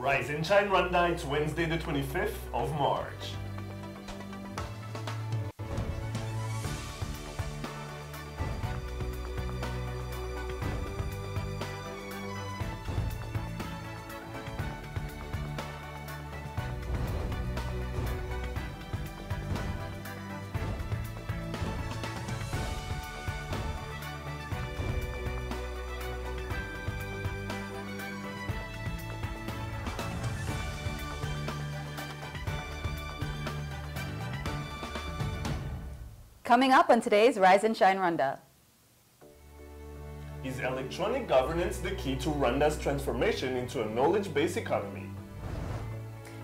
Rise and Shine Rwanda, it's Wednesday the 25th of March. Coming up on today's Rise and Shine Rwanda. Is electronic governance the key to Rwanda's transformation into a knowledge-based economy?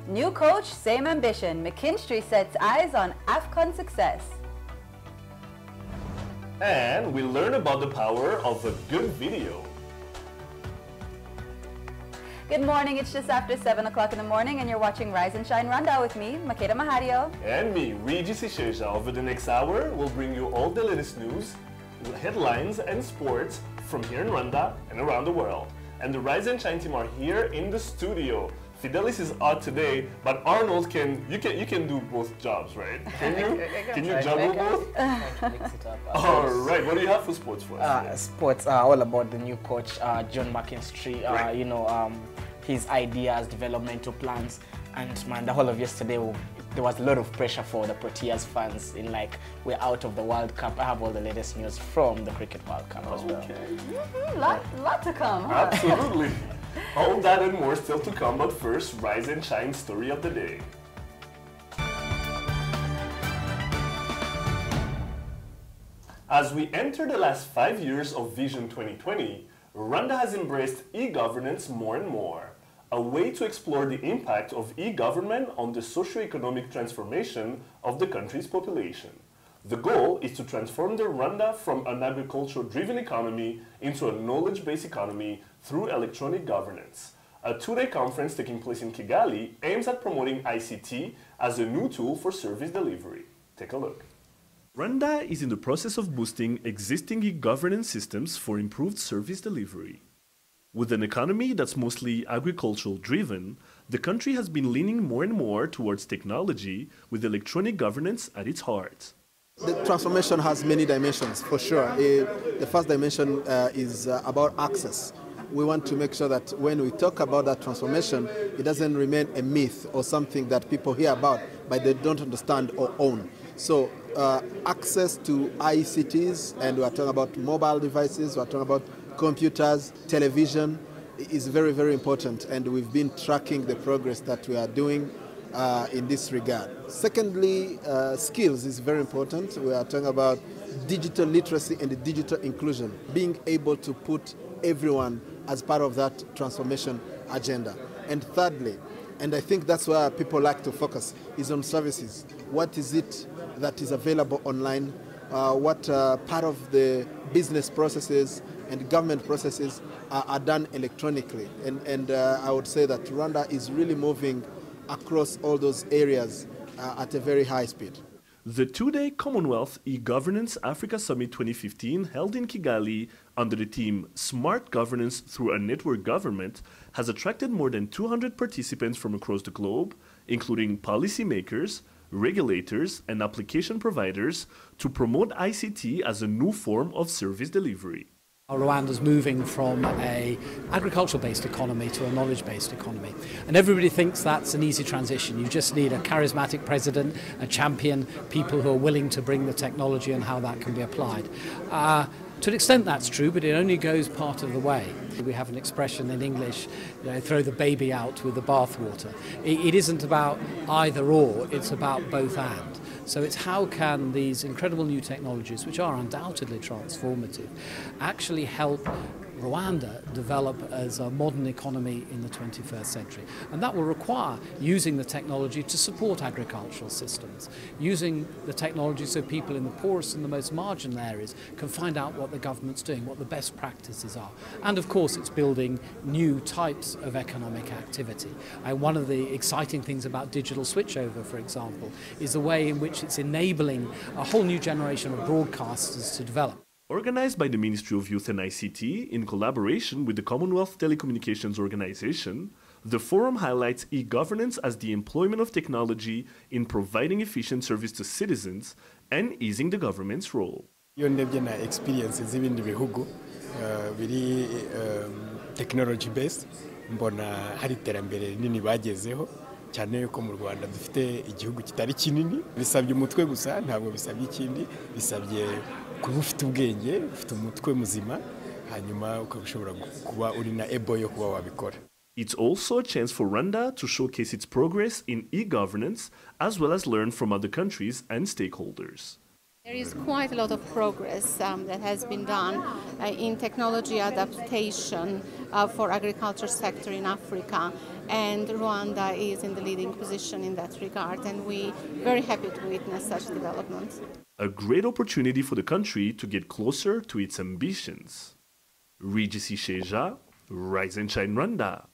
New coach, same ambition. McKinstry sets eyes on AFCON success. And we learn about the power of a good video. Good morning, it's just after 7 o'clock in the morning and you're watching Rise and Shine Rwanda with me, Makeda Mahario. And me, Regis Isheja. Over the next hour, we'll bring you all the latest news, headlines and sports from here in Rwanda and around the world. And the Rise and Shine team are here in the studio. Fidelis is out today, but Arnold you can do both jobs, right? Can you? Can you juggle both? Mix it up. All right. What do you have for sports for us? Sports are all about the new coach, John McKinstry. Right. His ideas, developmental plans, and man, the whole of yesterday there was a lot of pressure for the Proteas fans. We're out of the World Cup. I have all the latest news from the Cricket World Cup as well. Okay. Lot to come, huh? Absolutely. All that and more still to come, but first, Rise and Shine story of the day. As we enter the last 5 years of Vision 2020, Rwanda has embraced e-governance more and more, a way to explore the impact of e-government on the socio-economic transformation of the country's population. The goal is to transform the Rwanda from an agricultural-driven economy into a knowledge-based economy through electronic governance. A two-day conference taking place in Kigali aims at promoting ICT as a new tool for service delivery. Take a look. Rwanda is in the process of boosting existing e-governance systems for improved service delivery. With an economy that's mostly agricultural-driven, the country has been leaning more and more towards technology with electronic governance at its heart. The transformation has many dimensions, for sure. The first dimension is about access. We want to make sure that when we talk about that transformation, it doesn't remain a myth or something that people hear about, but they don't understand or own. So access to ICTs, and we're talking about mobile devices, we're talking about computers, television, is very, very important. And we've been tracking the progress that we are doing in this regard. Secondly, skills is very important. We are talking about digital literacy and digital inclusion, being able to put everyone as part of that transformation agenda. And thirdly, and I think that's where people like to focus, is on services. What is it that is available online? What part of the business processes and government processes are done electronically? And I would say that Rwanda is really moving across all those areas at a very high speed. The two-day Commonwealth e-Governance Africa Summit 2015 held in Kigali under the theme Smart Governance Through a Network Government has attracted more than 200 participants from across the globe, including policymakers, regulators, and application providers to promote ICT as a new form of service delivery. Rwanda's moving from an agricultural-based economy to a knowledge-based economy. And everybody thinks that's an easy transition. You just need a charismatic president, a champion, people who are willing to bring the technology and how that can be applied. To an extent that's true, but it only goes part of the way. We have an expression in English, throw the baby out with the bathwater. It isn't about either or, it's about both and. So it's how can these incredible new technologies, which are undoubtedly transformative, actually help Rwanda develop as a modern economy in the 21st century. And that will require using the technology to support agricultural systems, using the technology so people in the poorest and the most marginal areas can find out what the government's doing, what the best practices are. And of course it's building new types of economic activity. One of the exciting things about digital switchover, for example, is the way in which it's enabling a whole new generation of broadcasters to develop. Organized by the Ministry of Youth and ICT in collaboration with the Commonwealth Telecommunications Organization, The forum highlights e-governance as the employment of technology in providing efficient service to citizens and easing the government's role. Iyo ndebye na experience z'ibindi bihugu biri technology based mbona hari iterambere nini bagezeho cyane yuko mu Rwanda dufite igihugu kitari kinini bisabye umutwe gusa ntabwo bisabye ikindi bisabye kuba ufite ubwenge ufite umutwe muzima hanyuma ukabishobora kuba uri na able yo kuba wabikora. It's also a chance for Rwanda to showcase its progress in e-governance as well as learn from other countries and stakeholders. There is quite a lot of progress that has been done in technology adaptation for agriculture sector in Africa, and Rwanda is in the leading position in that regard, and we're very happy to witness such developments. A great opportunity for the country to get closer to its ambitions. Regis Isheja, Rise and Shine Rwanda.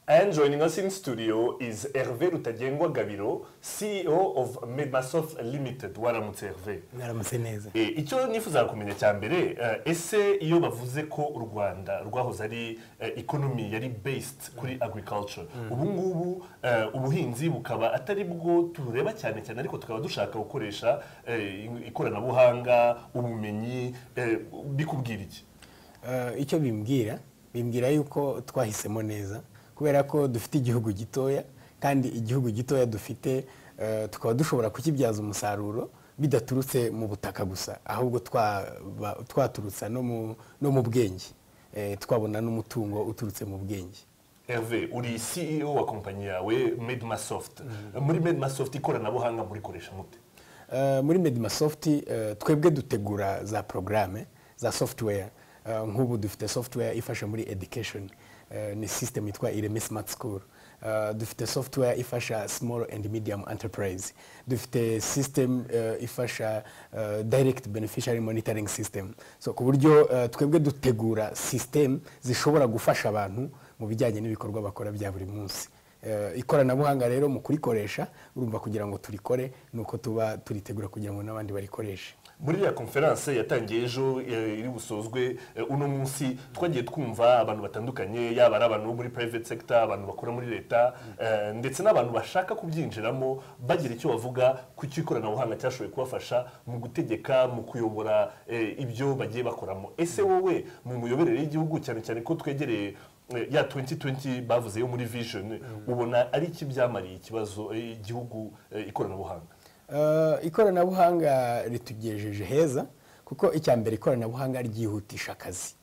And joining us in studio is Hervé Rutagengwa Gabiro, CEO of Medmasoft Limited. Waramutse Hervé. Mwaramutse neza. Icyo nifuza kumenya cyambere ese iyo bavuze ko u Rwanda rwahoze ari economy yari based kuri agriculture. Ubu ngubu ubuhinzi bukaba atari bwo tureba cyane cyane ariko tukaba dushaka gukoresha ikoranabuhanga, ubumenyi bikubwira iki? Icyo bimbwira yuko twahisemo neza. Kubera ko dufite igihugu gitoya kandi igihugu gitoya dufite tukaba dushobora kukibyaza umusaruro bidaturutse mu butaka gusa ahubwo twaturutsa no mu bwenge twabona n'umutungo uturutse mu bwenge. Hervé, uri CEO wa kompanyi yawe Medmasoft. Muri Medmasoft ikoranabuhanga muri koresha mute? Muri Medmasoft twebwe dutegura za programme za software nk'ubu dufite software ifasha muri education. Ni system yitwa Ireme Smart School. Dufite software ifasha small and medium enterprise. Dufite system ifasha direct beneficiary monitoring system. So ku buryo twebwe dutegura system zishobora gufasha abantu mu bijyanye n'ibikorwa bakora bya buri munsi. Ikoranabuhanga rero mu kurikoresha urumva kugira ngo turikore nuko tuba turitegura kugira ngo n'abandi barikoreshe. Muri ya conference yatangiye ejo iri busozwe uno munsi twagiye twumva abantu batandukanye yaba ari abantu muri private sector, abantu bakora muri leta ndetse n'abantu bashaka kubyinjiramo bagira icyo bavuga ku cy'ikoranabuhanga cyashoboye kubafasha mu gutegeka mu kuyobora ibyo bagiye bakoramo. Ese wowe mu muyoborere y'igihugu cyane cyane ko twegereye ya 2020 bavuze yo muri vision ubona ari iki byamariye ikibazo igihugu ikoranabuhanga? Ikoranabuhanga ritugejeje heza kuko icyambere ikoranabuhanga ryihutisha akazi.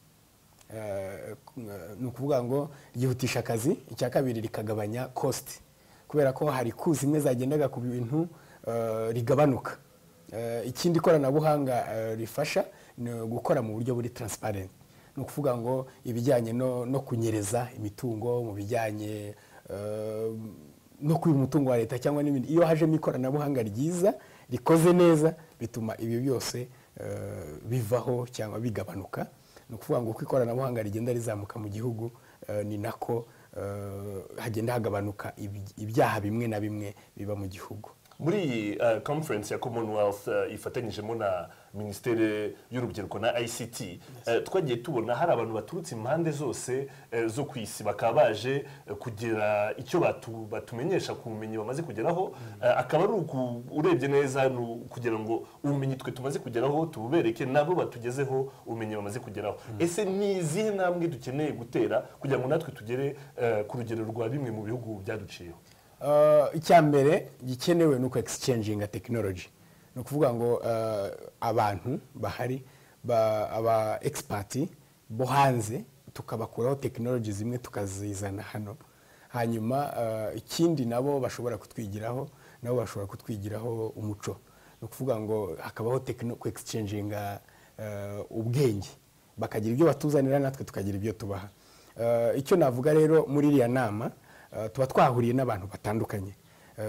Nukuvuga ngo ryihutisha akazi, icya kabiri rikagabanya cost kubera ko hari kuzi imwe zagendaga ku bintu rigabanuka. Ikindi ikoranabuhanga rifasha ni gukora mu buryo buri transparent. Nukuvuga ngo ibijyanye no kunyereza imitungo mu bijyanye no kwiba umutungo wa leta cyangwa n'ibindi iyo haje mu ikoranabuhanga ryiza rikoze neza bituma ibi byose bivaho cyangwa bigabanuka. Nukuvuga ngo uko ikoranabuhanga rigenda rizamuka mu gihugu ni nako hagenda hagabanuka ibyaha bimwe na bimwe biba mu gihugu. Muri conference ya Commonwealth ifatanyijemo na Ministere y'Urubyiruko na ICT twagiye tubona hari abantu baturutse impande zose zo kwisi bakaba baje kugira icyo batumenyesha ku bumenyi bamaze kugeraho akaba ari urebye neza kugira ngo ubumenyi twe tumaze kugeraho tububereke nabo batugezeho ubumenyi bamaze kugeraho. Ese ni izihe ntambwe dukeneye gutera kugira ngo natwe tugere ku rugero rwa bimwe mu bihugu byaduciyeho? Icyambere gikenewe nuko exchanging technology. Nukuvuga ngo abantu bahari aba expert bo hanze tukabakuraho technology zimwe tukazizana hano. Hanyuma ikindi nabo bashobora kutwigiraho umuco. Nukuvuga ngo hakabaho technical exchanging ubwenge. Bakagira ibyo batuzanira natwe tukagira ibyo tubaha. Icyo navuga rero muri iriya nama tuba twahuriye n'abantu batandukanye.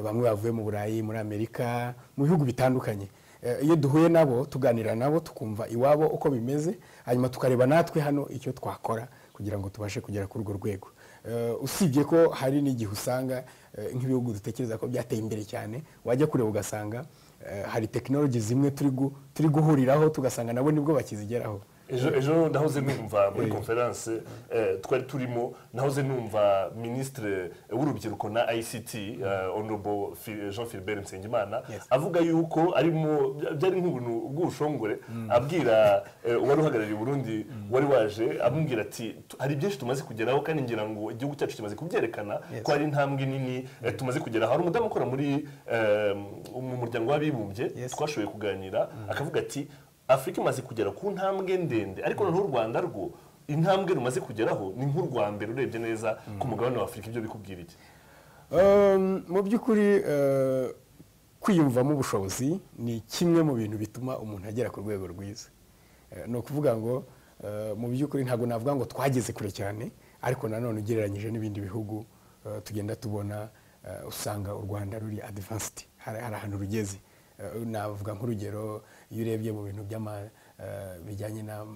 Bamwe bavuye mu Burayi, muri Amerika, mu bihugu bitandukanye. Iyo duhuye nabo tuganira nabo tukumva iwabo uko bimeze hanyuma tukareba natwe hano icyo twakora kugira ngo tubashe kugera kuri urwo rwego. Usibye ko hari n'igihe usanga nk'ibihugu dutekereza ko byateye imbere cyane wajya kureba ugasanga hari technology zimwe turi guhuriraho tugasanga nabo nibwo bakizigeraho. ejo nahoze numva muri conference twari turimo nahoze numva ministre w'urubyiruko na ICT honorable Jean Philbert Nsengimana avuga yuko arimo byari nk'ubuntu bw'ubushongore abwira wari uhagarariye Burundi wari waje amubwira ati hari byinshi tumaze kugeraho kandi ngira ngo igihugu cyacu kimaze kubyerekana ko ari intambwe nini tumaze kugeraho. Hari umudamu ukora muri mu muryango w'abibumbye twashoboye kuganira akavuga ati Afrika imaze kugera ku ntambwe ndende ariko noneho u Rwanda rwo intambwe rumaze kugeraho ni nk'u Rwanda urebye neza ku mugabane wa Afrika. Ibyo bikubwira iki? Mu by'ukuri kwiyumvamo ubushobozi ni kimwe mu bintu bituma umuntu agera ku rwego rwiza. Ni ukuvuga ngo mu by'ukuri ntabwo navuga ngo twageze kure cyane ariko nanone ugereranyije n'ibindi bihugu tugenda tubona usanga u Rwanda ruri advanced, hari ahantu rugeze. Navuga nk'urugero iyo urebye mu bintu bijyanye na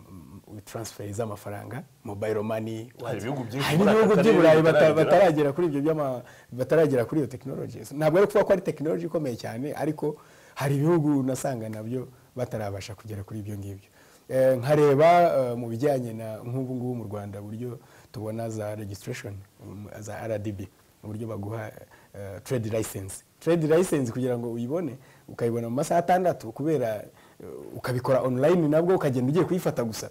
transfer z'amafaranga, mobile money, hari ibihugu by'i Burayi bataragera kuri ibyo bataragera kuri iyo technology. Ntabwo ari kuvuga ko ari technology ikomeye cyane ariko hari ibihugu nasanga nabyo batarabasha kugera kuri ibyo ngibyo. Nkareba mu bijyanye na nk'ubu ngubu mu Rwanda buryo tubona za registration za RDB, uburyo baguha trade license kugira ngo uyibone ukayibona mu masaha 6 kubera ukabikora online nabwo ukagenda ugiye kuyifata gusa.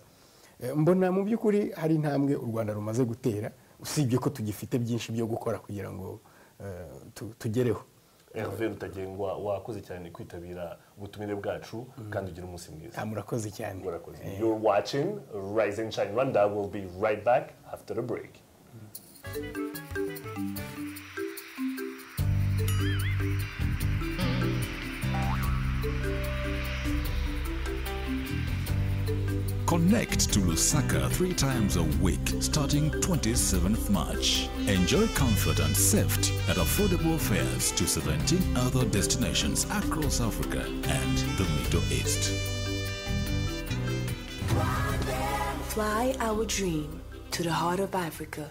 Mbona mu by'ukuri hari intambwe u Rwanda rumaze gutera usibye ko tugifite byinshi byo gukora kugira ngo tugereho. Hervé Rutagengwa wakoze cyane kwitabira ubutumire bwacu kandi ugira umunsi mwiza. Murakoze cyane. You're watching Rise and Shine Rwanda. Will be right back after the break. Connect to Lusaka 3 times a week starting 27th March. Enjoy comfort and safety at affordable fares to 17 other destinations across Africa and the Middle East. Fly our dream to the heart of Africa.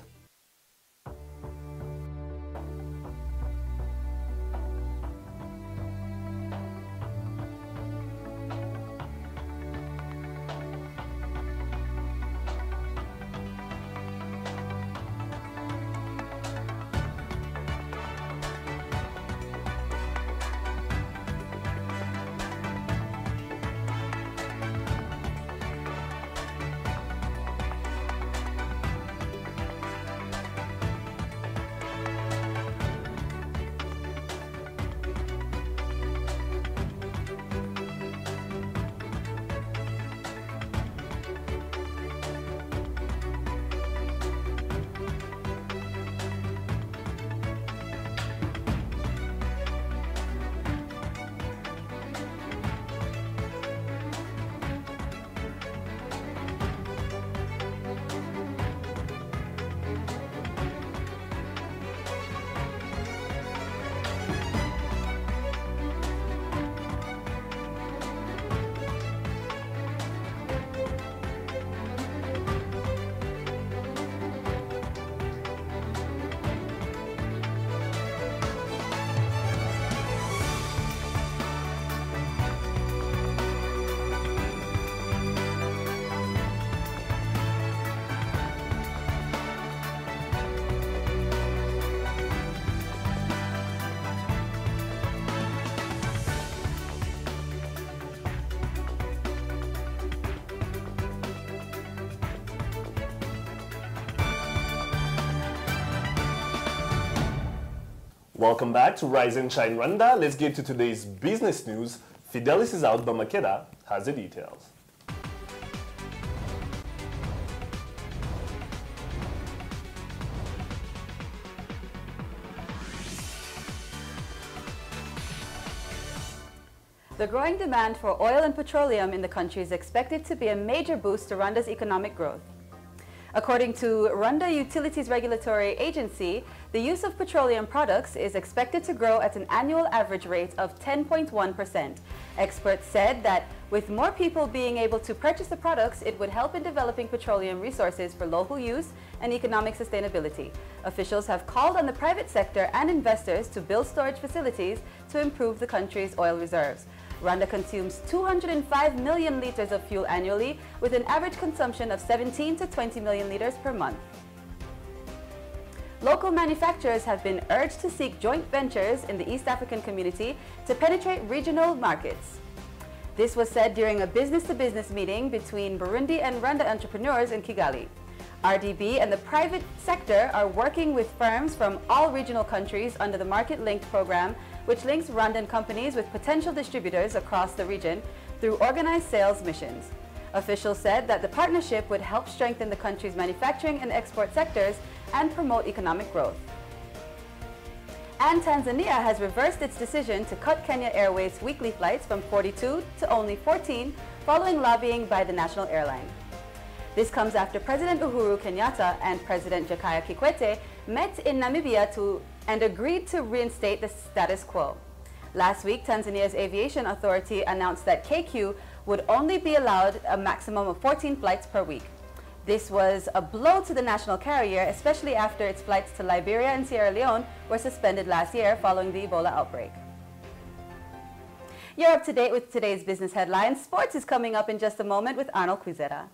Welcome back to Rise and Shine Rwanda. Let's get to today's business news. Fidelis is out, but Makeda has the details. The growing demand for oil and petroleum in the country is expected to be a major boost to Rwanda's economic growth. According to Rwanda Utilities Regulatory Agency, the use of petroleum products is expected to grow at an annual average rate of 10.1%. Experts said that with more people being able to purchase the products, it would help in developing petroleum resources for local use and economic sustainability. Officials have called on the private sector and investors to build storage facilities to improve the country's oil reserves. Rwanda consumes 205 million liters of fuel annually, with an average consumption of 17 to 20 million liters per month. Local manufacturers have been urged to seek joint ventures in the East African community to penetrate regional markets. This was said during a business-to-business meeting between Burundi and Rwanda entrepreneurs in Kigali. RDB and the private sector are working with firms from all regional countries under the Market Linked program, which links Rwandan companies with potential distributors across the region through organized sales missions. Officials said that the partnership would help strengthen the country's manufacturing and export sectors and promote economic growth. And Tanzania has reversed its decision to cut Kenya Airways' weekly flights from 42 to only 14, following lobbying by the national airline. This comes after President Uhuru Kenyatta and President Jakaya Kikwete met in Namibia and agreed to reinstate the status quo. Last week, Tanzania's aviation authority announced that KQ would only be allowed a maximum of 14 flights per week. This was a blow to the national carrier, especially after its flights to Liberia and Sierra Leone were suspended last year following the Ebola outbreak. You're up to date with today's business headlines. Sports is coming up in just a moment with Arnold Quizera.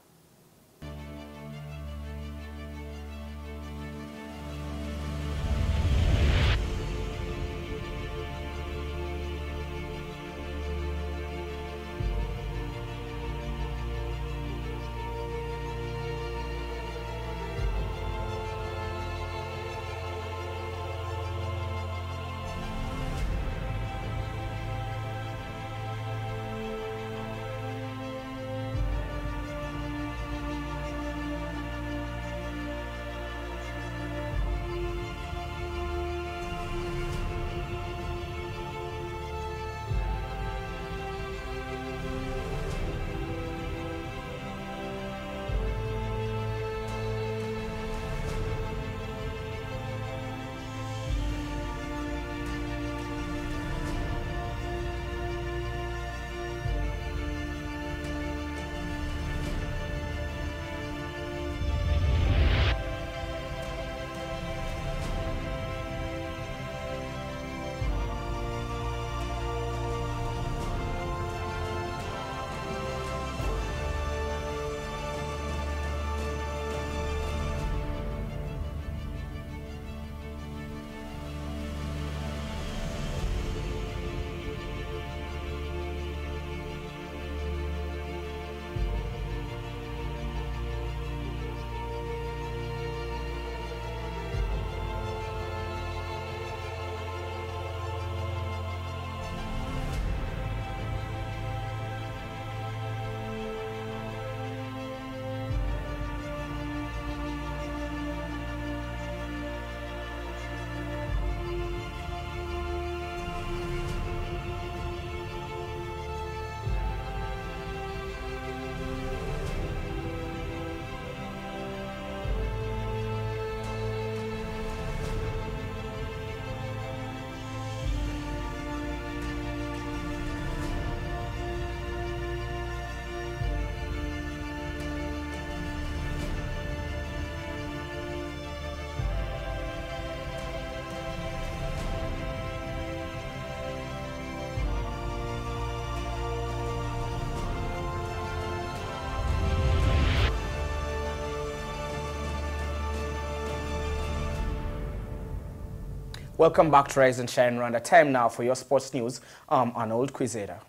Welcome back to Rise and Shine Rwanda. Time now for your sports news. I'm Arnold Quizera.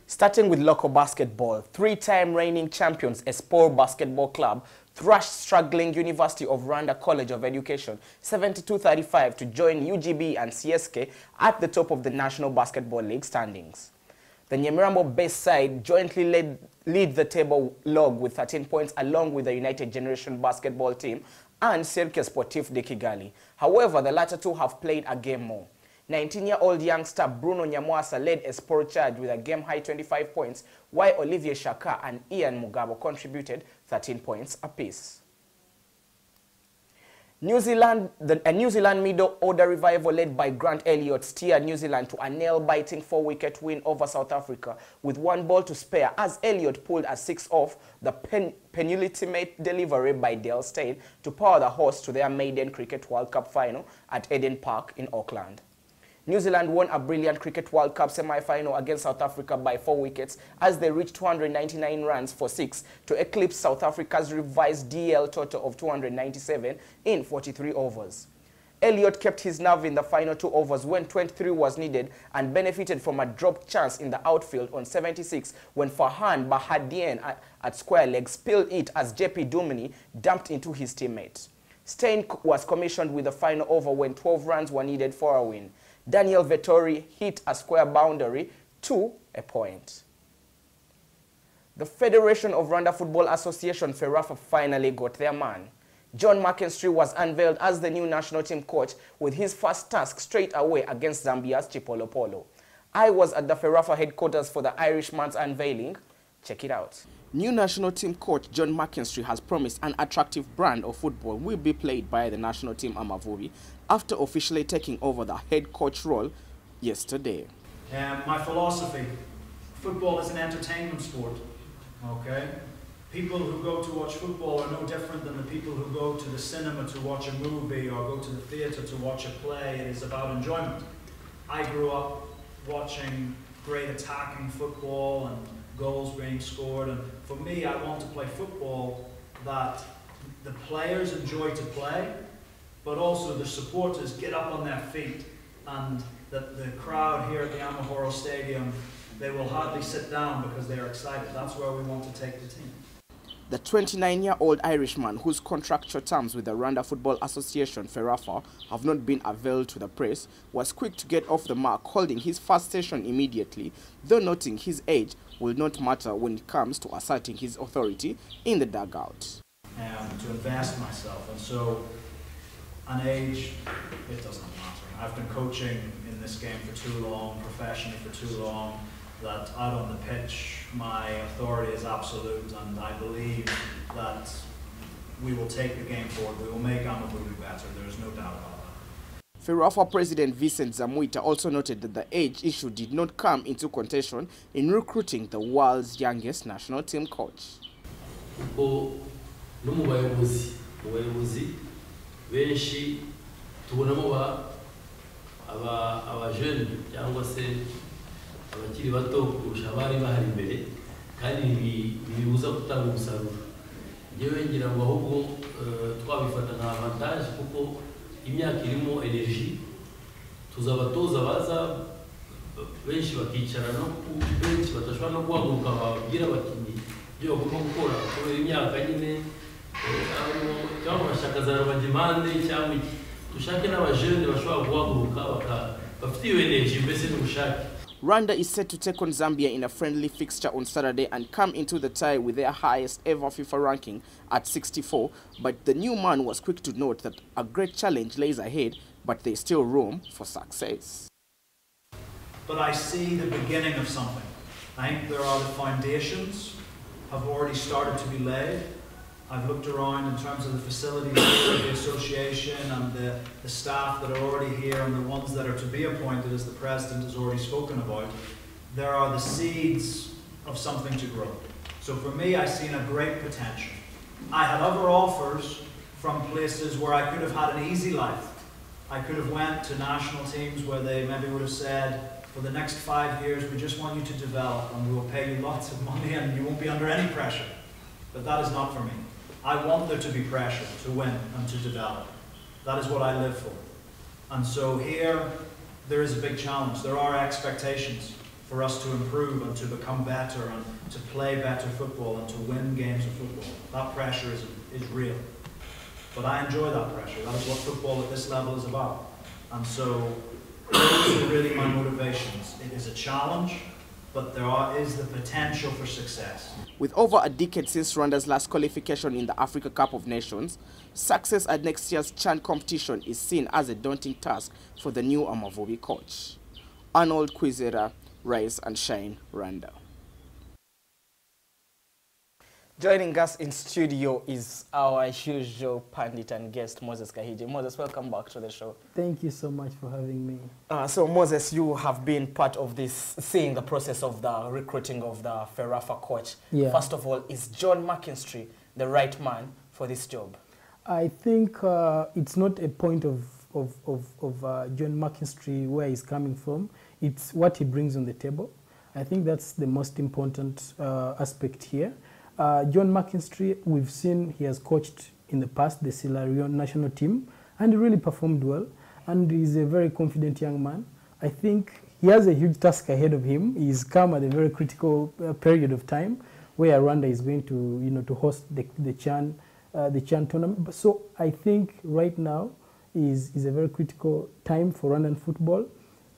Starting with local basketball, three-time reigning champions Espoir Basketball Club thrashed struggling University of Rwanda College of Education 72-35 to join UGB and CSK at the top of the National Basketball League standings. The Nyamirambo-based side jointly lead the table log with 13 points along with the United Generation basketball team and Cirque Sportif de Kigali. However, the latter two have played a game more. 19-year-old youngster Bruno Nyamwasa led a sport charge with a game-high 25 points, while Olivier Shaka and Ian Mugabo contributed 13 points apiece. New Zealand middle order revival led by Grant Elliott steered New Zealand to a nail-biting 4-wicket win over South Africa with 1 ball to spare as Elliott pulled a 6 off the penultimate delivery by Dale Steyn to power the hosts to their maiden Cricket World Cup final at Eden Park in Auckland. New Zealand won a brilliant Cricket World Cup semi-final against South Africa by 4 wickets as they reached 299 runs for 6 to eclipse South Africa's revised DL total of 297 in 43 overs. Elliott kept his nerve in the final 2 overs when 23 was needed and benefited from a dropped chance in the outfield on 76 when Farhan Bahadien at square leg spilled it as JP Duminy dumped into his teammate. Steyn was commissioned with the final over when 12 runs were needed for a win. Daniel Vettori hit a square boundary to a point. The Federation of Rwanda Football Association, FERAFA, finally got their man. John McKinstry was unveiled as the new national team coach with his first task straight away against Zambia's Chipolopolo. I was at the FERAFA headquarters for the Irishman's unveiling. Check it out. New national team coach John McKinstry has promised an attractive brand of football will be played by the national team Amavubi after officially taking over the head coach role yesterday. My philosophy, football is an entertainment sport, okay? People who go to watch football are no different than the people who go to the cinema to watch a movie or go to the theatre to watch a play. It is about enjoyment. I grew up watching great attacking football and goals being scored, and for me, I want to play football that the players enjoy to play, but also the supporters get up on their feet, and that the crowd here at the Amahoro Stadium, they will hardly sit down because they are excited. That's where we want to take the team. The 29-year-old Irishman, whose contractual terms with the Rwanda Football Association, FERAFA, have not been availed to the press, was quick to get off the mark, holding his first session immediately, though noting his age will not matter when it comes to asserting his authority in the dugout. To invest myself, and so an age, it doesn't matter. I've been coaching in this game for too long, professionally for too long, that out on the pitch my authority is absolute, and I believe that we will take the game forward. We will make Amavubi better. There is no doubt about that. FERAFA President Vincent Zamuita also noted that the age issue did not come into contention in recruiting the world's youngest national team coach. benshi tubonamo abajene cyangwa se abakiri bato kurusha abari bahari imbere kandi bibuza gutanga umusaruro. Ngewe ngira ngo ahubwo twabifata nka avantage kuko imyaka irimo energy, tuzabatoza baza benshi bakicara no benshi batashobora no guhaguruka babwira abakinnyi ibyo bagomba gukora kubera imyaka nyine cyangwa bashaka za rubagimande cyangwa iki, dushake n'abajene bashobora guhaguruka bafite iyo energy mbese n'ubushake. Rwanda is set to take on Zambia in a friendly fixture on Saturday and come into the tie with their highest ever FIFA ranking at 64, but the new man was quick to note that a great challenge lays ahead, but there's still room for success. But I see the beginning of something. I think there are the foundations have already started to be laid. I've looked around in terms of the facilities of the association and the staff that are already here and the ones that are to be appointed, as the President has already spoken about. There are the seeds of something to grow. So for me, I've seen a great potential. I had other offers from places where I could have had an easy life. I could have went to national teams where they maybe would have said, for the next 5 years, we just want you to develop and we will pay you lots of money and you won't be under any pressure. But that is not for me. I want there to be pressure to win and to develop. That is what I live for. And so here, there is a big challenge. There are expectations for us to improve and to become better and to play better football and to win games of football. That pressure is real. But I enjoy that pressure. That is what football at this level is about. And so, those are really my motivations. It is a challenge, but there is the potential for success. With over a decade since Rwanda's last qualification in the Africa Cup of Nations, success at next year's CHAN competition is seen as a daunting task for the new Amavubi coach. Arnold Kwizera, Rise and Shine, Rwanda. Joining us in studio is our usual pundit and guest, Moses Kahiji. Moses, welcome back to the show. Thank you so much for having me. So Moses, you have been part of this, seeing the process of the recruiting of the Ferrafa coach. Yeah. First of all, is John McKinstry the right man for this job? I think it's not a point of John McKinstry where he's coming from. It's what he brings on the table. I think that's the most important aspect here. John McKinstry, we've seen he has coached in the past the Sierra Leone national team, and he really performed well, and he's a very confident young man. I think he has a huge task ahead of him. He's come at a very critical period of time where Rwanda is going to, to host the Chan tournament. So I think right now is a very critical time for Rwandan football.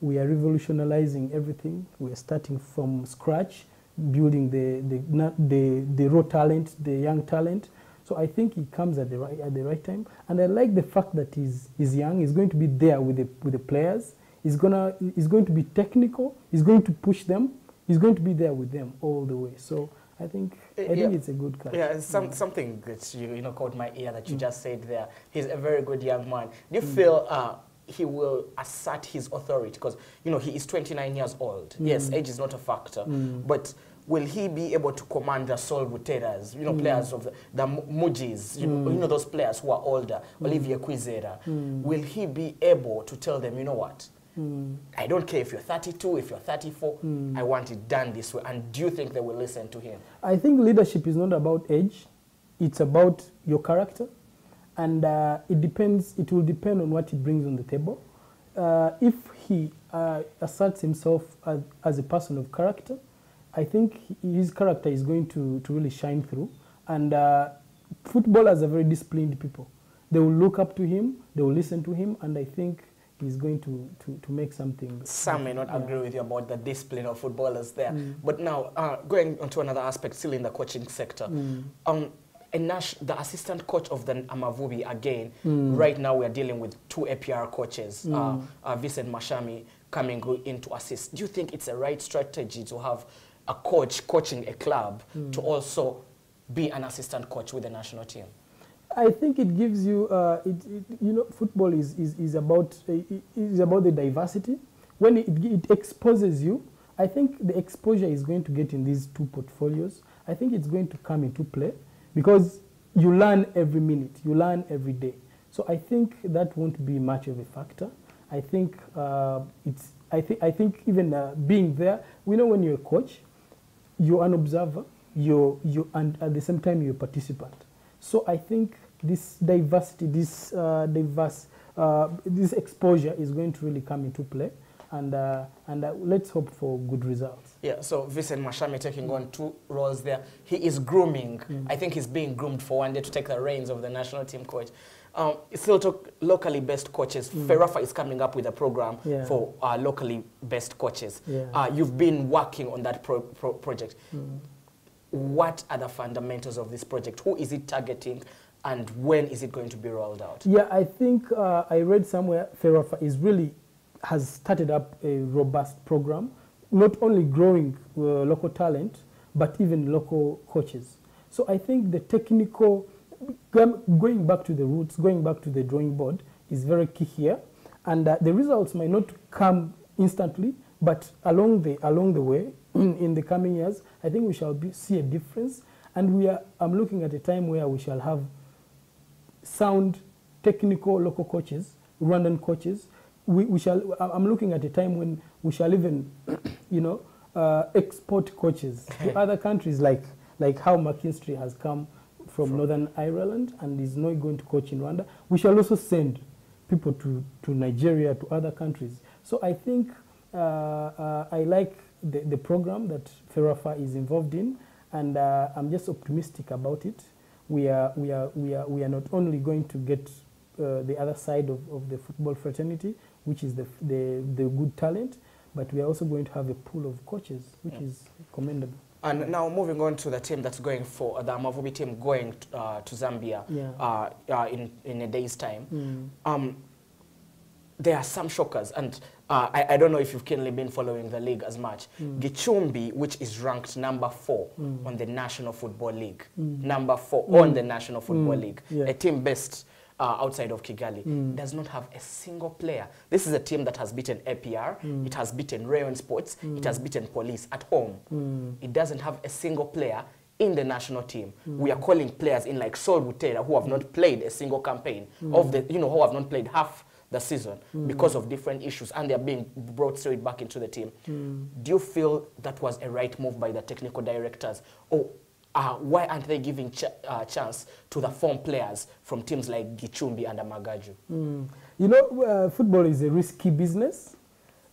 We are revolutionizing everything. We are starting from scratch, building the raw talent, the young talent. So I think he comes at the right time, and I like the fact that he's young. He's going to be there with the players. He's going to be technical. He's going to push them. He's going to be there with them all the way. So I think it's a good catch. Yeah, something that you caught my ear that you just said there. He's a very good young man. Do you feel he will assert his authority? Because he is 29 years old. Yes, age is not a factor, but will he be able to command the Sol Buteras, players of the Mujis, those players who are older, Olivier Kwizera? Will he be able to tell them, you know what? I don't care if you're 32, if you're 34, I want it done this way. And do you think they will listen to him? I think leadership is not about age. It's about your character. And it will depend on what he brings on the table. If he asserts himself as a person of character, I think his character is going to really shine through. And footballers are very disciplined people. They will look up to him, they will listen to him, and I think he's going to make something. Some may not agree with you about the discipline of footballers there. But now, going on to another aspect, still in the coaching sector, the assistant coach of the Amavubi again, right now we are dealing with two APR coaches, Vincent Mashami coming in to assist. Do you think it's a right strategy to have a coach coaching a club to also be an assistant coach with the national team? I think it gives you, football is about the diversity. When it exposes you, I think the exposure is going to get in these two portfolios. I think it's going to come into play because you learn every minute, you learn every day. So I think that won't be much of a factor. I think I think even being there, when you're a coach, you're an observer, and at the same time you're a participant. So I think this diversity, this exposure is going to really come into play, and let's hope for good results. Yeah. So Vincent Mashami taking on two roles there. He is grooming. I think he's being groomed for one day to take the reins of the national team coach. Still talk locally based coaches. Ferrafa is coming up with a program for locally based coaches. You've been working on that project. What are the fundamentals of this project? Who is it targeting, and when is it going to be rolled out? Yeah, I think I read somewhere Ferrafa has started up a robust program, not only growing local talent, but even local coaches. So I think the technical, going back to the roots, going back to the drawing board is very key here. And the results might not come instantly, but along the way, in the coming years, I think we shall see a difference. And I'm looking at a time where we shall have sound, technical local coaches, Rwandan coaches. I'm looking at a time when we shall even, export coaches to other countries, like how McKinstry has come from Northern Ireland and is not going to coach in Rwanda. We shall also send people to Nigeria, to other countries. So I think I like the program that Ferrafa is involved in, and I'm just optimistic about it. We are not only going to get the other side of the football fraternity, which is the good talent, but we are also going to have a pool of coaches, which is commendable. And now moving on to the team that's going for the Amavubi team going to Zambia in a day's time. There are some shockers, and I don't know if you've keenly been following the league as much. Gicumbi, which is ranked number 4 on the National Football League. Number 4 on the National Football League. Yeah. A team based outside of Kigali, does not have a single player. This is a team that has beaten APR, it has beaten Rayon Sports, it has beaten Police at home. It doesn't have a single player in the national team. We are calling players in like Sol Butera who have not played a single campaign of the, who have not played half the season because of different issues, and they're being brought straight back into the team. Do you feel that was a right move by the technical directors? Or why aren't they giving chance to the form players from teams like Gicumbi and Amagaju? You know, football is a risky business.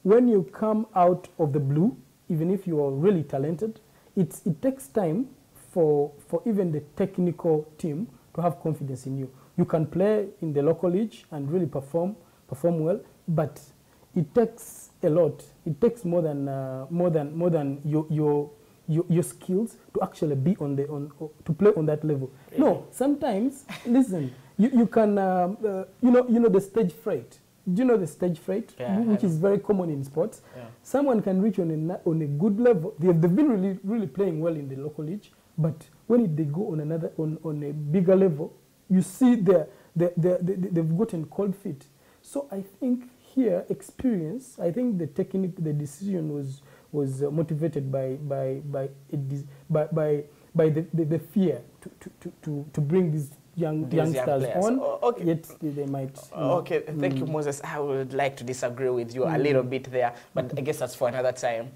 When you come out of the blue, even if you are really talented, it takes time for even the technical team to have confidence in you. You can play in the local league and really perform well, but it takes a lot. It takes more than your skills to actually be to play on that level. No, sometimes listen, you can you know the stage fright. Do you know the stage fright, which is very common in sports? Someone can reach on a good level. They've been really playing well in the local league, but when they go on a bigger level, you see they've gotten cold feet. So I think here experience. I think the decision was motivated by the fear to bring these youngsters on. Yet they might. Okay, thank you, Moses. I would like to disagree with you a little bit there, but I guess that's for another time.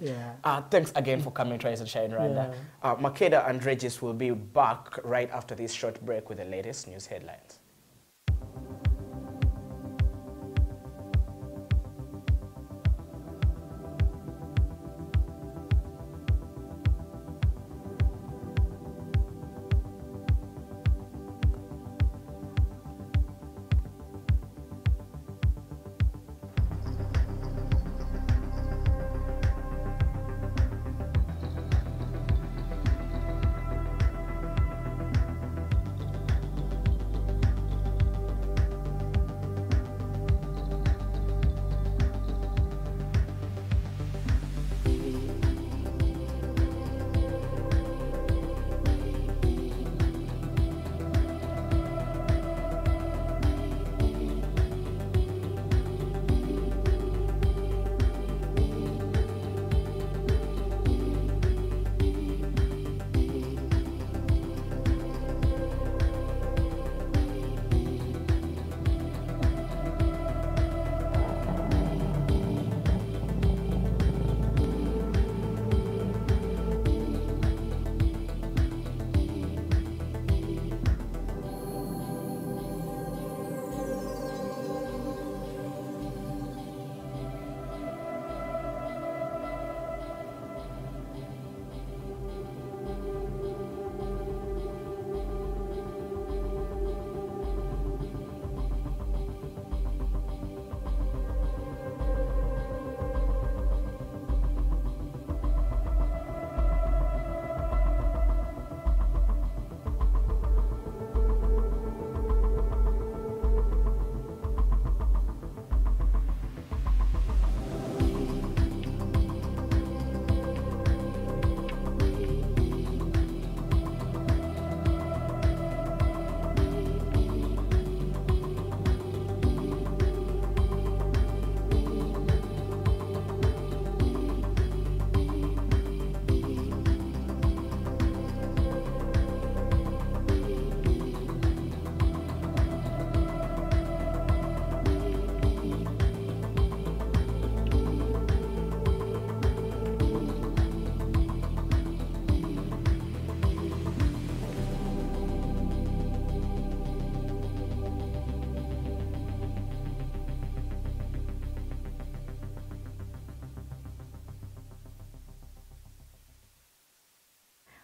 Thanks again for coming to Rise and Shine Rwanda. Makeda and Regis will be back right after this short break with the latest news headlines.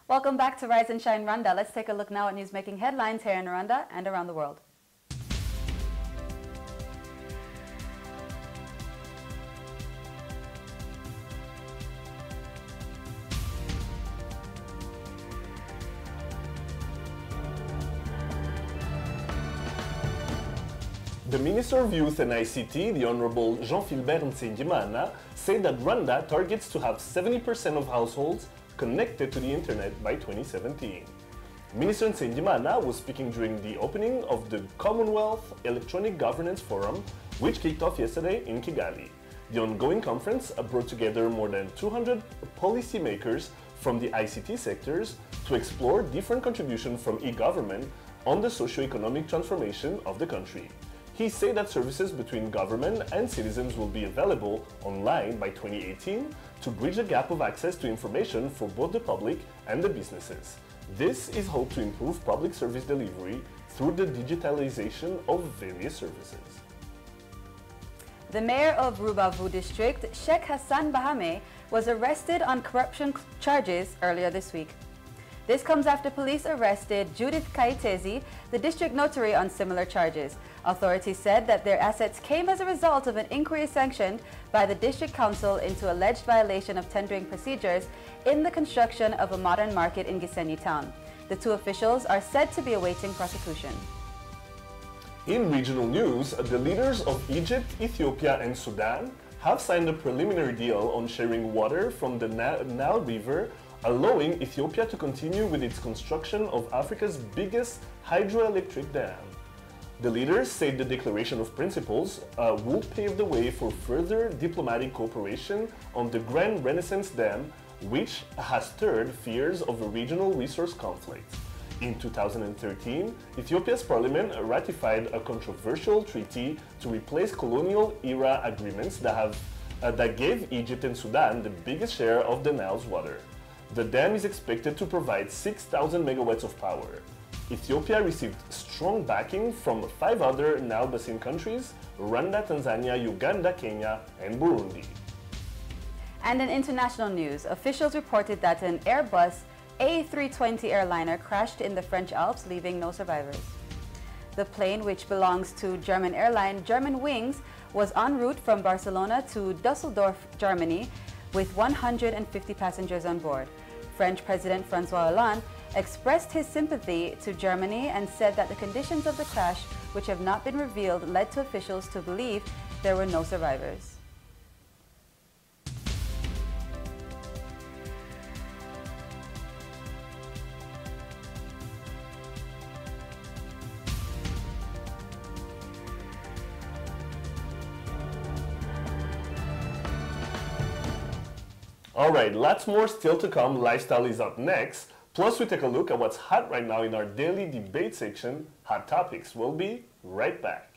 Welcome back to Rise and Shine Rwanda. Let's take a look now at news making headlines here in Rwanda and around the world. The Minister of Youth and ICT, the Honorable Jean-Philbert Nsengimana, said that Rwanda targets to have 70% of households connected to the internet by 2017. Minister Nsengimana was speaking during the opening of the Commonwealth Electronic Governance Forum, which kicked off yesterday in Kigali. The ongoing conference brought together more than 200 policymakers from the ICT sectors to explore different contributions from e-government on the socio-economic transformation of the country. He said that services between government and citizens will be available online by 2018 to bridge the gap of access to information for both the public and the businesses. This is hoped to improve public service delivery through the digitalization of various services. The mayor of Rubavu district, Sheikh Hassan Bahame, was arrested on corruption charges earlier this week. This comes after police arrested Judith Kaitezi, the district notary, on similar charges. Authorities said that their assets came as a result of an inquiry sanctioned by the district council into alleged violation of tendering procedures in the construction of a modern market in Gisenyi town. The two officials are said to be awaiting prosecution. In regional news, the leaders of Egypt, Ethiopia, and Sudan have signed a preliminary deal on sharing water from the Nile River, allowing Ethiopia to continue with its construction of Africa's biggest hydroelectric dam. The leaders said the Declaration of Principles will pave the way for further diplomatic cooperation on the Grand Renaissance Dam, which has stirred fears of a regional resource conflict. In 2013, Ethiopia's parliament ratified a controversial treaty to replace colonial-era agreements that gave Egypt and Sudan the biggest share of the Nile's water. The dam is expected to provide 6,000 megawatts of power. Ethiopia received strong backing from 5 other Nile Basin countries: Rwanda, Tanzania, Uganda, Kenya, and Burundi. And in international news, officials reported that an Airbus A320 airliner crashed in the French Alps, leaving no survivors. The plane, which belongs to German airline Germanwings, was en route from Barcelona to Dusseldorf, Germany, with 150 passengers on board. French President François Hollande expressed his sympathy to Germany and said that the conditions of the crash, which have not been revealed, led to officials to believe there were no survivors. Alright, lots more still to come. Lifestyle is up next. Plus, we take a look at what's hot right now in our daily debate section, Hot Topics. We'll be right back.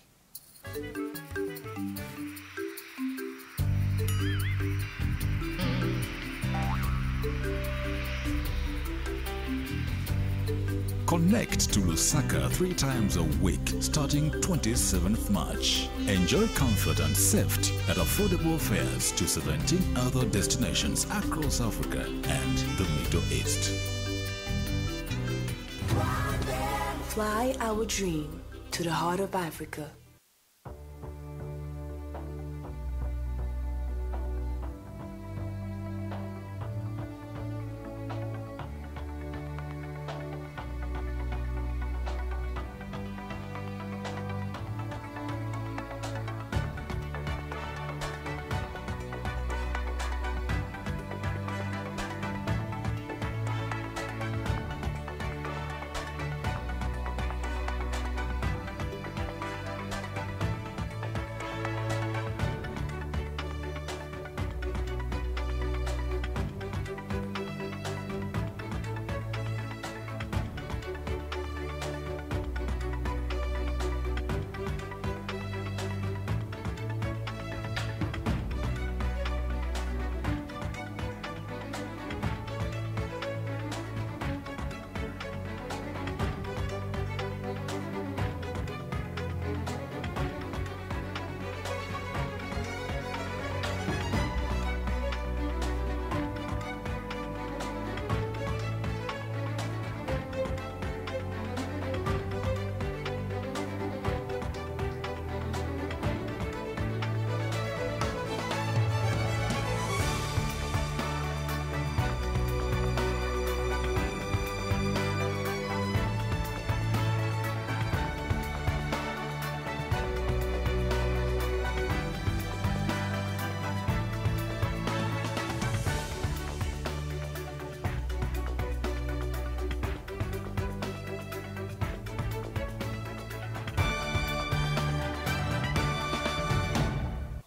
Connect to Lusaka 3 times a week starting 27th March. Enjoy comfort and safety at affordable fares to 17 other destinations across Africa and the Middle East. Fly our dream to the heart of Africa.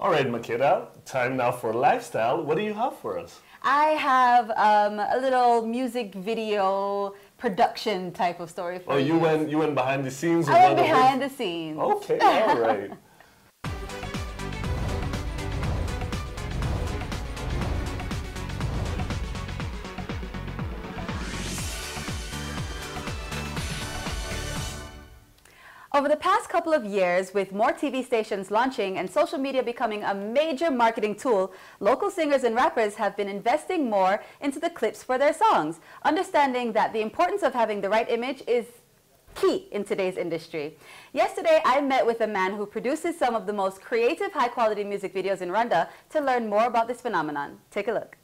All right, Makeda, time now for lifestyle. What do you have for us? I have a little music video production type of story for you. Oh, you went behind the scenes? I went behind the scenes. Okay, all right. Over the past couple of years, with more TV stations launching and social media becoming a major marketing tool, local singers and rappers have been investing more into the clips for their songs, understanding that the importance of having the right image is key in today's industry. Yesterday, I met with a man who produces some of the most creative, high-quality music videos in Rwanda to learn more about this phenomenon. Take a look.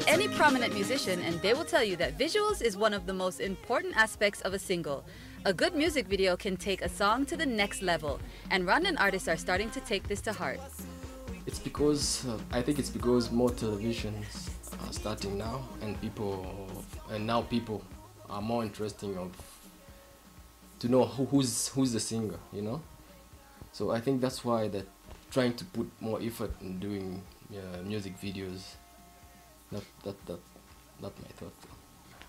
Any prominent musician and they will tell you that visuals is one of the most important aspects of a single. A good music video can take a song to the next level, and Rwandan artists are starting to take this to heart. It's because, I think it's because more televisions are starting now, and now people are more interested to know who's the singer, you know? So I think that's why they're trying to put more effort in doing music videos. That's my thought.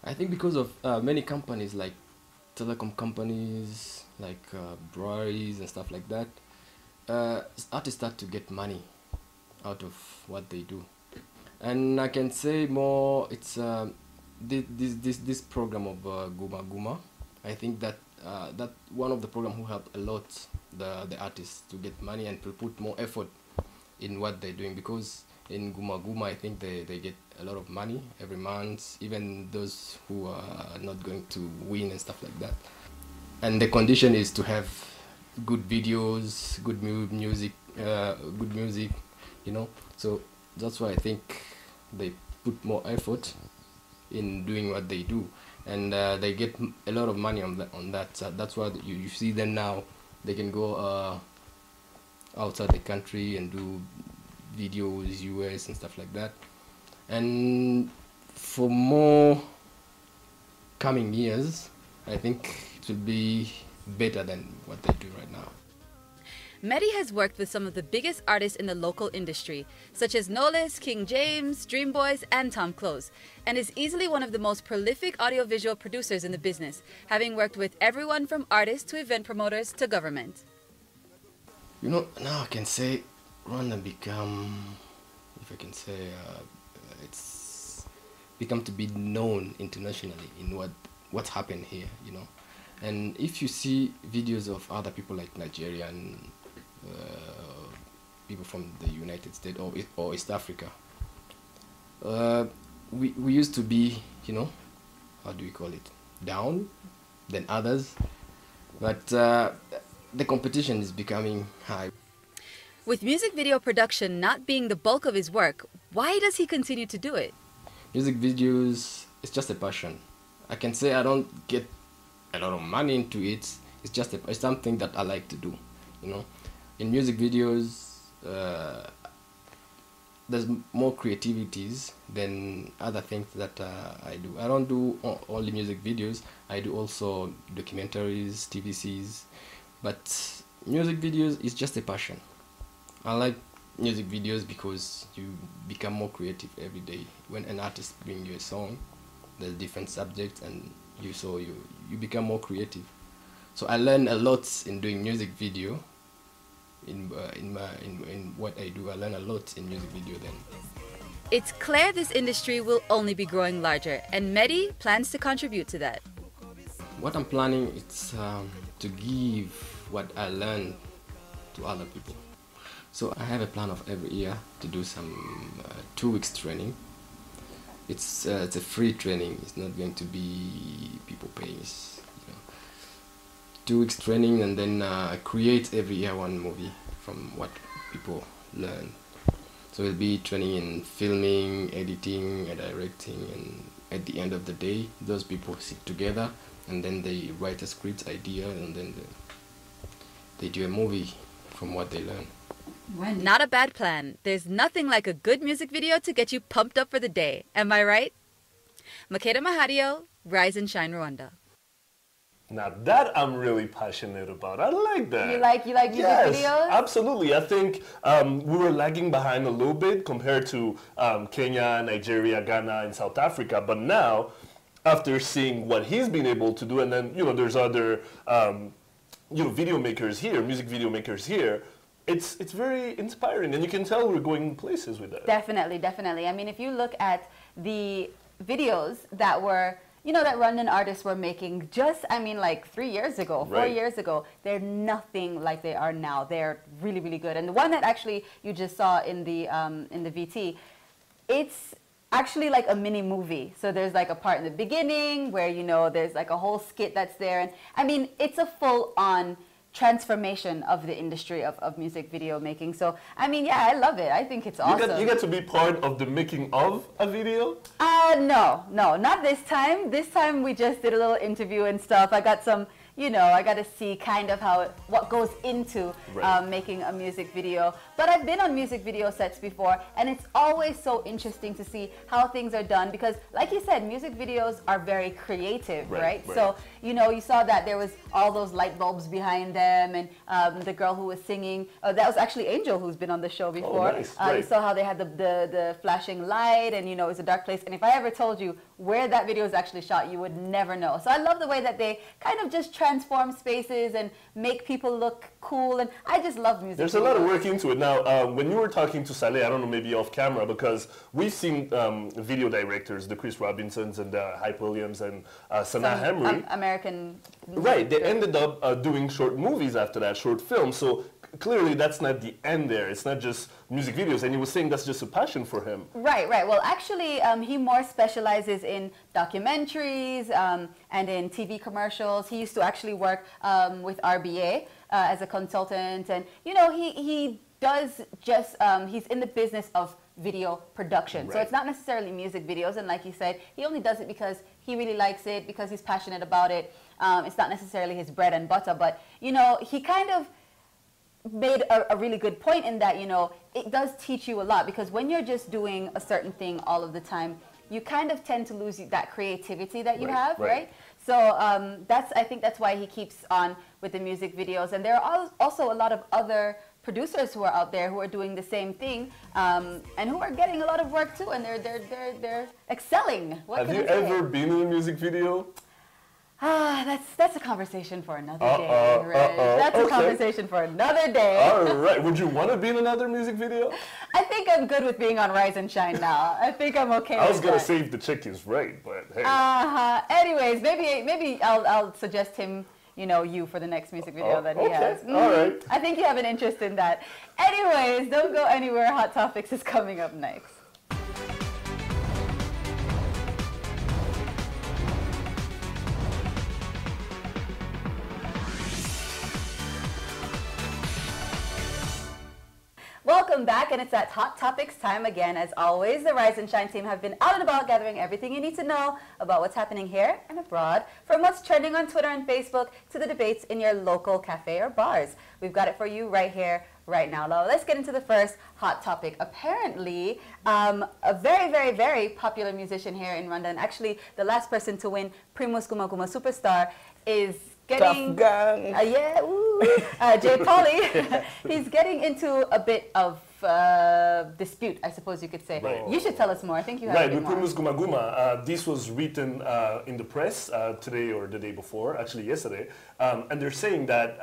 I think because of many companies like telecom companies, like breweries and stuff like that, artists start to get money out of what they do. And I can say more, it's this program of Guma Guma. I think that that one of the program who helped a lot the artists to get money and to put more effort in what they're doing, because in Guma Guma, I think they get a lot of money every month, even those who are not going to win and stuff like that. And the condition is to have good videos, good music, you know. So that's why I think they put more effort in doing what they do, and they get a lot of money on that. So that's why you see them now. They can go outside the country and do videos, US and stuff like that. And for more coming years, I think it will be better than what they do right now. Mehdi has worked with some of the biggest artists in the local industry, such as Knowles, King James, Dream Boys, and Tom Close, and is easily one of the most prolific audiovisual producers in the business, having worked with everyone from artists to event promoters to government. You know, now I can say Rwanda become, if I can say, it's become to be known internationally in what's happened here, you know. And if you see videos of other people like Nigeria and people from the United States or East Africa, we used to be, you know, how do we call it, down than others, but the competition is becoming high. With music video production not being the bulk of his work, why does he continue to do it? Music videos, it's just a passion. I can say I don't get a lot of money into it. It's just it's something that I like to do, you know. In music videos, there's more creativities than other things that I do. I don't do only music videos. I do also documentaries, TVCs, but music videos is just a passion. I like music videos because you become more creative every day. When an artist brings you a song, there's different subjects, and you become more creative. So I learn a lot in doing music video. In what I do, I learn a lot in music video then. It's clear this industry will only be growing larger, and Mehdi plans to contribute to that. What I'm planning is to give what I learned to other people. So I have a plan of every year to do some 2 weeks training. It's a free training. It's not going to be people paying. You know, 2 weeks training, and then create every year one movie from what people learn. So it'll be training in filming, editing, and directing, and at the end of the day, those people sit together and then they write a script idea, and then they do a movie from what they learn. Not a bad plan. There's nothing like a good music video to get you pumped up for the day. Am I right? Makeda Mahadio, Rise and Shine Rwanda. Now that I'm really passionate about. I like that. You like music videos? Absolutely. I think we were lagging behind a little bit compared to Kenya, Nigeria, Ghana, and South Africa. But now, after seeing what he's been able to do, and then there's other video makers here, music video makers here. It's very inspiring, and you can tell we're going places with that. Definitely, definitely. I mean, if you look at the videos that were that Rwandan artists were making just, like 3 years ago, 4 years ago, they're nothing like they are now. They're really, really good. And the one that actually you just saw in the VT, it's actually like a mini movie. So there's like a part in the beginning where, there's like a whole skit that's there. And I mean, it's a full-on transformation of the industry of music video making. So, I mean, yeah, I love it. I think it's awesome. You get to be part of the making of a video? No, not this time. This time we just did a little interview and stuff. I got some, I got to see kind of what goes into making a music video. But I've been on music video sets before, and it's always so interesting to see how things are done because, like you said, music videos are very creative, right? So, you saw that there was all those light bulbs behind them, and the girl who was singing, that was actually Angel, who's been on the show before. Oh, nice. You saw how they had the flashing light, and, it's a dark place. And if I ever told you where that video is actually shot, you would never know. So I love the way that they kind of just transform spaces and make people look cool, and I just love music. There's a lot of work into it. Now, when you were talking to Saleh, I don't know, maybe off camera, because we've seen video directors, the Chris Robinsons and Hype Williams and Sanaa Hamri. American. Right, they ended up doing short movies after that, short films. So clearly that's not the end there. It's not just music videos, and he was saying that's just a passion for him. Right. Well, actually, he more specializes in documentaries and in TV commercials. He used to actually work with RBA as a consultant, and he does just he's in the business of video production. Right. So it's not necessarily music videos, and like you said, he only does it because he really likes it, because he's passionate about it. It's not necessarily his bread and butter, but he kind of made a really good point in that, it does teach you a lot, because when you're just doing a certain thing all of the time, you kind of tend to lose that creativity that you have, right? So I think that's why he keeps on with the music videos. And there are also a lot of other producers who are out there who are doing the same thing, and who are getting a lot of work too, and they're excelling. Have you ever been in a music video? That's a conversation for another day, right? That's a conversation for another day. All right. Would you want to be in another music video? I think I'm good with being on Rise and Shine now. I think I'm okay with that. I was going to say if the chick is right, but hey. Anyways, maybe I'll suggest him, you for the next music video that he has. All right. I think you have an interest in that. Anyways, don't go anywhere. Hot Topics is coming up next. Welcome back, and it's that Hot Topics time again. As always, the Rise and Shine team have been out and about gathering everything you need to know about what's happening here and abroad, from what's trending on Twitter and Facebook to the debates in your local cafe or bars. We've got it for you right here, right now. Now, let's get into the first hot topic. Apparently, a very, very, very popular musician here in Rwanda, and actually the last person to win Primus Guma Guma Superstar is getting, Jay Polly, he's getting into a bit of dispute, I suppose you could say. Right. You should tell us more. I think you have Right, with Primus Guma Guma, this was written in the press today or the day before, actually yesterday, and they're saying that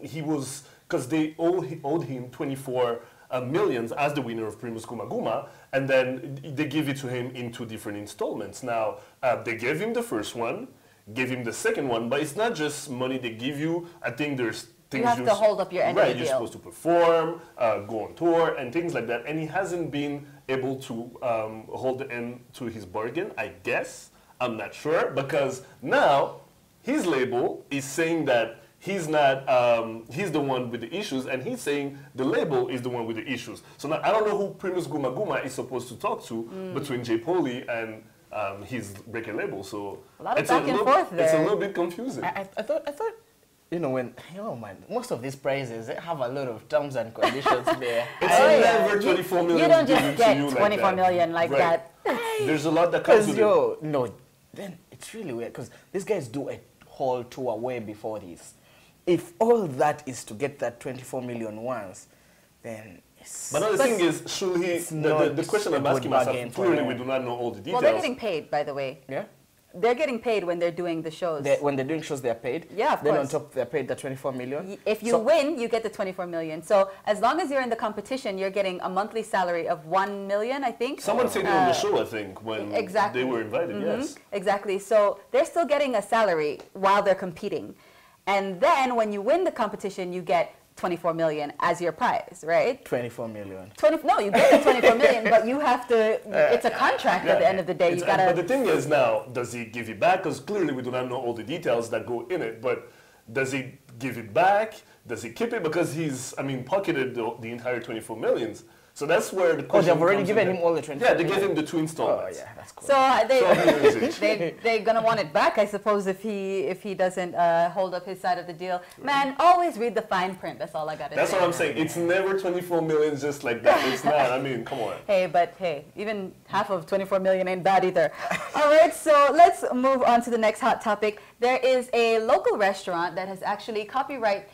he was, because they owed him 24 millions as the winner of Primus Guma Guma, and then they give it to him in 2 different installments. Now, they gave him the first one, gave him the second one, but it's not just money they give you. I think there's things you have to hold up your end of the deal. You're supposed to perform, go on tour, and things like that. And he hasn't been able to hold the end to his bargain, I guess. I'm not sure, because now his label is saying that he's not, he's the one with the issues, and he's saying the label is the one with the issues. So now I don't know who Primus Guma Guma is supposed to talk to between Jay Polly and his record label. So a lot of back and forth there. It's a little bit confusing. I thought, most of these prizes, they have a lot of terms and conditions there. It's never 24 million. You don't just get 24 million like that. There's a lot that comes with it. No, then it's really weird because these guys do a whole tour way before this. If all that is to get that 24 million once, then it's... But now the thing is, should he... The question I'm asking myself, clearly we do not know all the details. Well, they're getting paid, by the way. Yeah? They're getting paid when they're doing the shows. When they're doing shows, they're paid? Yeah, of then course. on top, they're paid the 24 million? If you win, you get the 24 million. So as long as you're in the competition, you're getting a monthly salary of 1 million, I think. Someone said it on the show, I think, when they were invited, yes. Exactly. So they're still getting a salary while they're competing. And then when you win the competition, you get 24 million as your prize, right? 24 million. No, you get the 24 million, but you have to, it's a contract at the end of the day. You gotta, but the thing is now, does he give it back? Because clearly we do not know all the details that go in it, but does he give it back? Does he keep it? Because he's, I mean, pocketed the entire 24 millions. So that's where the question they've already given him all the 24 Yeah, they gave him the 2 installments. Oh, yeah, that's cool. So they're gonna want it back, I suppose, if he doesn't hold up his side of the deal. Man, always read the fine print. That's all I gotta say. That's what I'm saying. It's never 24 million just like that. It's not. I mean, come on. Hey, even half of 24 million ain't bad either. All right, so let's move on to the next hot topic. There is a local restaurant that has actually copyrighted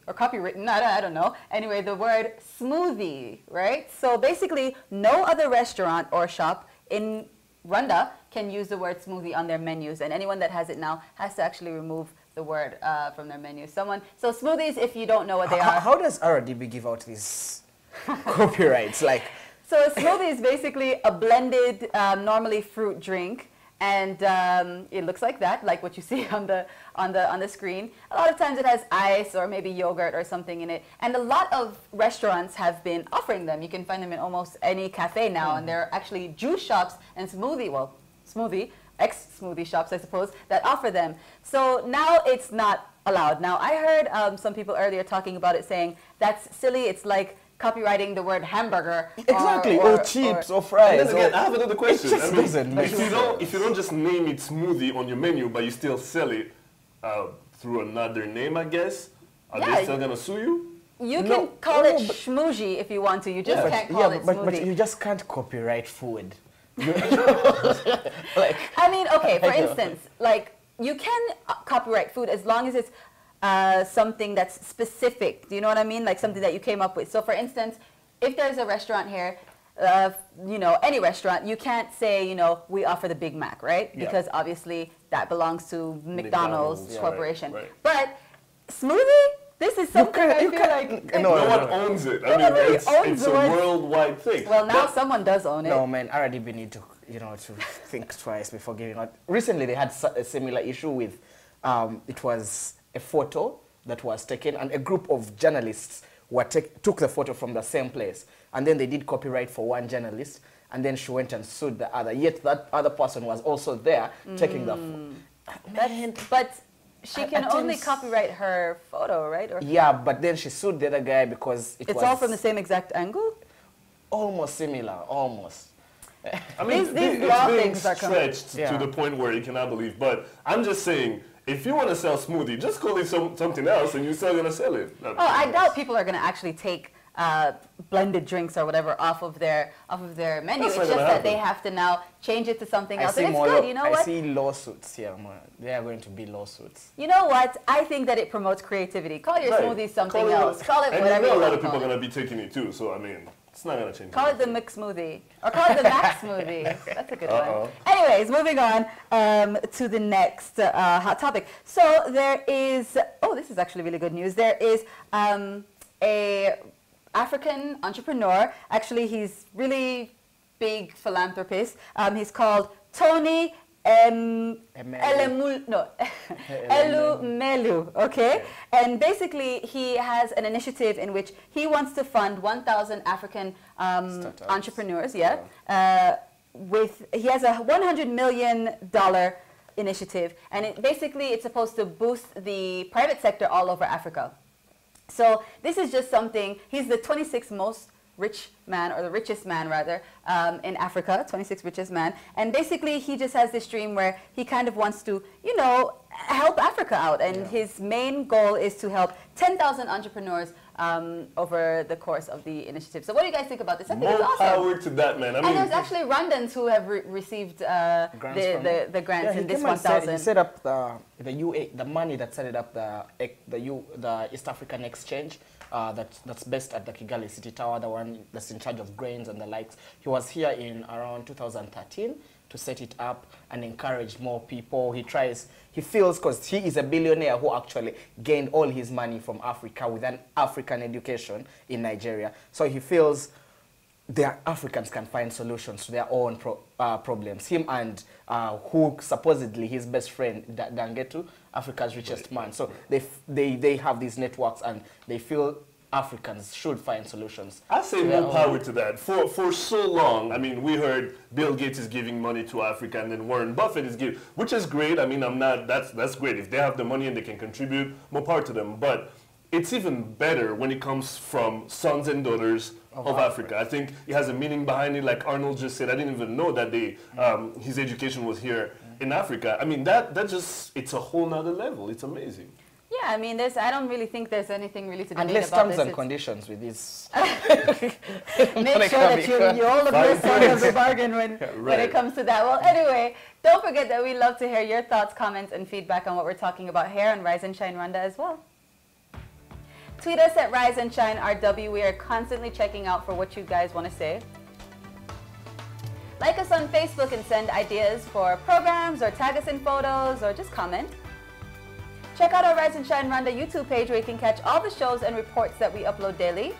or copywritten, I don't know. Anyway, the word smoothie, right? So basically, no other restaurant or shop in Rwanda can use the word smoothie on their menus, and anyone that has it now has to actually remove the word from their menu. So smoothies, if you don't know what they are. How does RDB give out these copyrights? So a smoothie is basically a blended, normally fruit drink. And it looks like that, like what you see on the screen. A lot of times it has ice or maybe yogurt or something in it. And a lot of restaurants have been offering them. You can find them in almost any cafe now. And there are actually juice shops and ex-smoothie shops, I suppose, that offer them. So now it's not allowed. Now I heard some people earlier talking about it saying, that's silly, it's like copywriting the word hamburger. Exactly, or chips, or fries. And then again, I have another question. It just doesn't make sense. If you don't just name it smoothie on your menu, but you still sell it through another name, I guess, are they still going to sue you? You can call it schmoozy if you want to. You just can't call it smoothie. But you just can't copyright food. I mean, okay, for instance, you can copyright food as long as it's something that's specific. Do you know what I mean? Like something that you came up with. So for instance, if there's a restaurant here, any restaurant, you can't say, we offer the Big Mac, right? Yeah. Because obviously that belongs to McDonald's Corporation. Right. But smoothie, this is something I feel like... No one owns it. I mean, it's a worldwide thing. Well, now someone does own it. No, man, RDB need to, to think twice before giving out. Recently, they had a similar issue with, it was a photo that was taken, and a group of journalists took the photo from the same place, and then they did copyright for one journalist, and then she went and sued the other. Yet that other person was also there taking the photo. But she can only copyright her photo, right? Yeah, but then she sued the other guy because it's all from the same exact angle? Almost similar, almost. I mean, these law things are stretched to the point where you cannot believe. But I'm just saying, if you want to sell smoothie, just call it something else, and you're still gonna sell it. I doubt people are gonna actually take blended drinks or whatever off of their menu. It's just that they have to now change it to something else. And it's good, you know what? I see lawsuits here, man. There are going to be lawsuits. You know what? I think that it promotes creativity. Call your smoothie something else. Call it whatever you want. And a lot of people are gonna be taking it too. So I mean, it's not gonna change. Call it the mix smoothie, or call it the max smoothie. That's a good one. Anyways, moving on to the next hot topic. So there is. Oh, this is actually really good news. There is a African entrepreneur. Actually, he's really big philanthropist. He's called Tony Elumelu, okay? And basically, he has an initiative in which he wants to fund 1,000 African entrepreneurs, he has a $100 million initiative, and it's supposed to boost the private sector all over Africa. So this is just something, he's the 26th most rich man, or the richest man rather, in Africa, 26th richest man. And basically he just has this dream where he kind of wants to, help Africa out. And his main goal is to help 10,000 entrepreneurs over the course of the initiative. So what do you guys think about this? I think it's awesome. More power to that, man. I mean, and there's actually Rwandans who have received the grants in this 1,000. He set up the money that set it up the East African Exchange. That's based at the Kigali City Tower, the one that's in charge of grains and the likes. He was here in around 2013 to set it up and encourage more people. He feels, because he is a billionaire who actually gained all his money from Africa with an African education in Nigeria. So he feels the Africans can find solutions to their own problems. Him and who supposedly his best friend, Dangetu, Africa's richest man. So they have these networks and they feel Africans should find solutions. I say more power to that. For so long, I mean, we heard Bill Gates is giving money to Africa and then Warren Buffett is giving, which is great. I mean, that's great. If they have the money and they can contribute, more power to them. But it's even better when it comes from sons and daughters of Africa. I think it has a meaning behind it. Like Arnold just said, I didn't even know that his education was here in Africa. I mean, that just, it's a whole nother level. It's amazing. Yeah, I mean, I don't really think there's anything really to debate unless about terms this. And conditions with this. Make sure that you all of your side of the bargain when it comes to that. Well, anyway, don't forget that we love to hear your thoughts, comments, and feedback on what we're talking about here on Rise and Shine Rwanda as well. Tweet us at Rise and Shine RW. We are constantly checking out for what you guys want to say. Like us on Facebook and send ideas for programs or tag us in photos or just comment. Check out our Rise and Shine Rwanda YouTube page where you can catch all the shows and reports that we upload daily.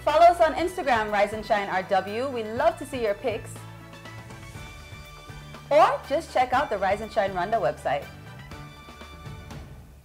Follow us on Instagram, Rise and Shine RW. We love to see your pics. Or just check out the Rise and Shine Rwanda website.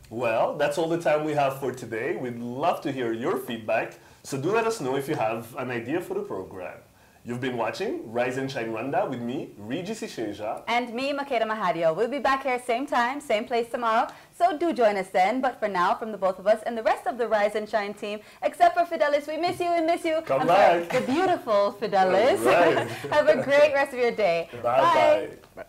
Well, that's all the time we have for today. We'd love to hear your feedback, so do let us know if you have an idea for the program. You've been watching Rise and Shine Rwanda with me, Regis Isheja. And me, Makeda Mahadio. We'll be back here same time, same place tomorrow, so do join us then. But for now, from the both of us and the rest of the Rise and Shine team, except for Fidelis, we miss you, we miss you. Come back. Sorry, the beautiful Fidelis. Right. Have a great rest of your day. Bye. Bye.